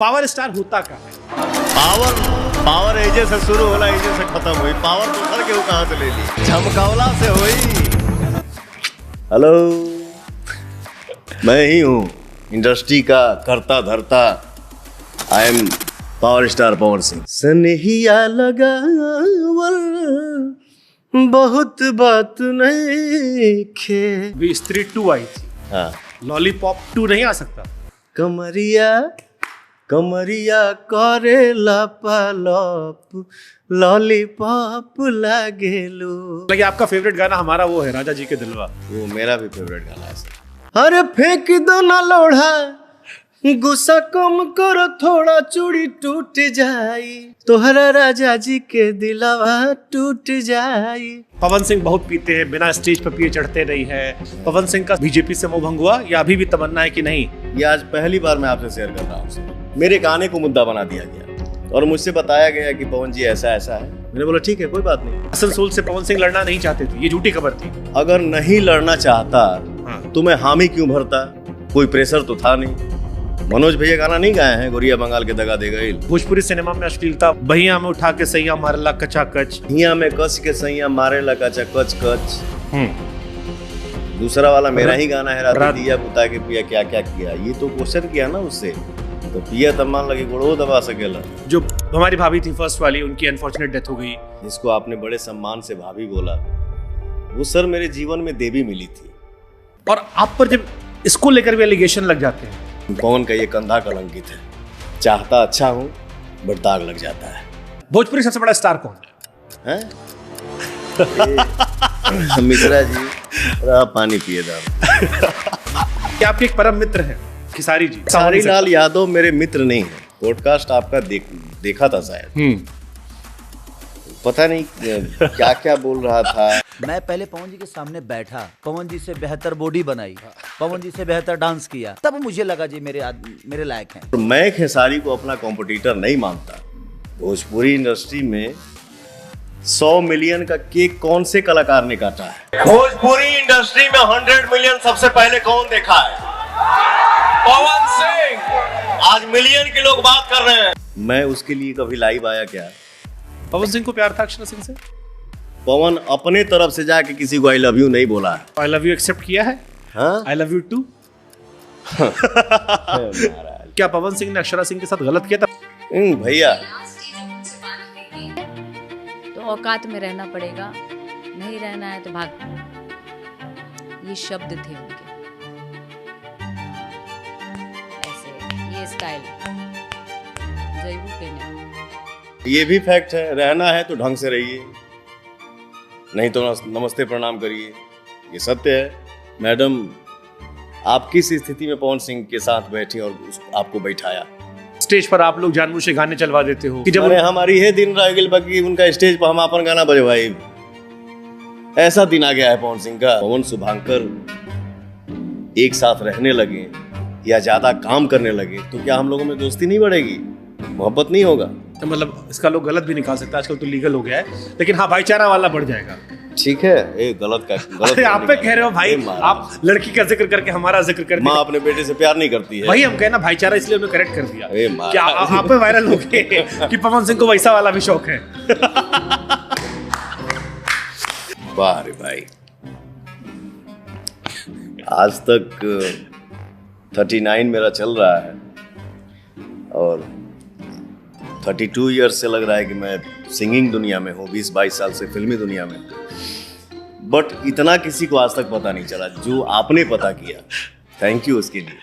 Power star होता क्या है? पावर एजे से शुरू होला, एजे से खत्म हुई। पावर तो सर के कहां से ले ली? झमकावला से हुई। हेलो, मैं ही हूँ इंडस्ट्री का करता धरता। I am power star Pawan Singh. सनहिया लगावल बहुत बात नहीं खे। भी स्त्री 2 आई थी, हाँ, लॉलीपॉप 2 नहीं आ सकता? कमरिया करेला पालप लॉलीपॉप लागेलू। लगे आपका फेवरेट गाना हमारा वो है राजा जी के दिलवा। वो मेरा भी फेवरेट गाना है सर। अरे फेंक दो ना लोढ़ा, गुस्सा कम करो थोड़ा, चूड़ी टूट जाई, तोहरा राजा जी के दिलवा टूट जाई। पवन सिंह बहुत पीते हैं, बिना स्टेज पर पिए चढ़ते नहीं है। पवन सिंह का बीजेपी से मोह भंग हुआ या अभी भी तमन्ना है कि नहीं? ये आज पहली बार मैं आपसे शेयर कर रहा हूँ। मेरे गाने को मुद्दा बना दिया गया और मुझसे बताया गया कि पवन जी ऐसा ऐसा है। मैंने बोला ठीक है, कोई बात नहीं। आसनसोल से पवन सिंह लड़ना नहीं चाहते थे, ये झूठी खबर थी। अगर नहीं लड़ना चाहता तो मैं हामी क्यों भरता? कोई प्रेशर तो था नहीं। मनोज भैया गाना नहीं गाए हैं, गोरिया बंगाल के दगा दे गई। भोजपुरी सिनेमा में अश्लीलता, बहिया में उठा के सैया मारेला कचा कच, हिया में कस के सैया मारेला कचा कच कच। दूसरा वाला मेरा ही गाना है, रात दिया बुता के पिया क्या क्या किया। ये तो क्वेश्चन किया ना उससे, तो पिया तब मान लगे गोड़ो दबा सकेला। जो हमारी भाभी थी फर्स्ट वाली, उनकी अनफॉर्चुनेट डेथ हो गई। जिसको आपने बड़े सम्मान से भाभी बोला, वो सर मेरे जीवन में देवी मिली थी। और आप पर जब इसको लेकर भी एलिगेशन लग जाते हैं। पवन का ये कंधा कलंकित है। चाहता अच्छा हूँ बट दाग लग जाता है। भोजपुरी सबसे बड़ा स्टार कौन है? मिश्रा जी, पानी पिए दाम। क्या आपके एक परम मित्र हैं खेसारी जी? खेसारी लाल यादव मेरे मित्र नहीं है। पॉडकास्ट आपका देखा था शायद। पता नहीं क्या क्या बोल रहा था। मैं पहले पवन जी के सामने बैठा, पवन जी से बेहतर बॉडी बनाई, पवन जी से बेहतर डांस किया, तब मुझे लगा जी मेरे लायक हैं। मैं खेसारी को अपना कॉम्पिटिटर नहीं मानता। भोजपुरी इंडस्ट्री में 100 मिलियन का केक कौन से कलाकार ने काटा है? भोजपुरी इंडस्ट्री में 100 मिलियन सबसे पहले कौन देखा है? पवन सिंह। आज मिलियन के लोग बात कर रहे हैं। मैं उसके लिए कभी लाइव आया क्या? पवन सिंह को प्यार था अक्षरा सिंह से? पवन अपने तरफ से जाके किसी को आई लव यू नहीं बोला है। आई लव यू एक्सेप्ट किया है? हाँ? I love you too. क्या पवन सिंह ने अक्षरा सिंह के साथ गलत किया था? भैया, तो औकात में रहना पड़ेगा, नहीं रहना है तो भाग। ये शब्द थे उनके, ऐसे ये स्टाइल जयबू के ने। ये भी फैक्ट है, रहना है तो ढंग से रहिए, नहीं तो नमस्ते प्रणाम करिए। ये सत्य है। मैडम, आप किस स्थिति में पवन सिंह के साथ बैठी और आपको बैठाया? स्टेज पर आप लोग जानबूझ से गाने चलवा देते हो कि जब हमारी है दिन रह गई बाकी उनका स्टेज पर हम अपन गाना बजवाई। ऐसा दिन आ गया है पवन सिंह का। पवन शुभांकर एक साथ रहने लगे या ज्यादा काम करने लगे तो क्या हम लोगों में दोस्ती नहीं बढ़ेगी, मोहब्बत नहीं होगा? तो मतलब इसका लोग गलत भी निकाल सकते हैं, आजकल तो लीगल हो गया है, लेकिन हाँ भाईचारा वाला बढ़ जाएगा। ठीक है, ये गलत आप पे कह रहे हो भाई, आप लड़की का जिक्र करके हमारा जिक्र कर दिया। माँ अपने बेटे से प्यार नहीं करती है भाई, हम कहना भाईचारा, इसलिए उन्हें करेक्ट कर दिया। क्या आप पे वायरल हो गए कि पवन सिंह को वैसा वाला भी शौक है? वाह रे भाई, आज तक 39 मेरा चल रहा है और 32 ईयर्स से लग रहा है कि मैं सिंगिंग दुनिया में हूँ, 20-22 साल से फिल्मी दुनिया में। बट इतना किसी को आज तक पता नहीं चला जो आपने पता किया। थैंक यू उसके लिए।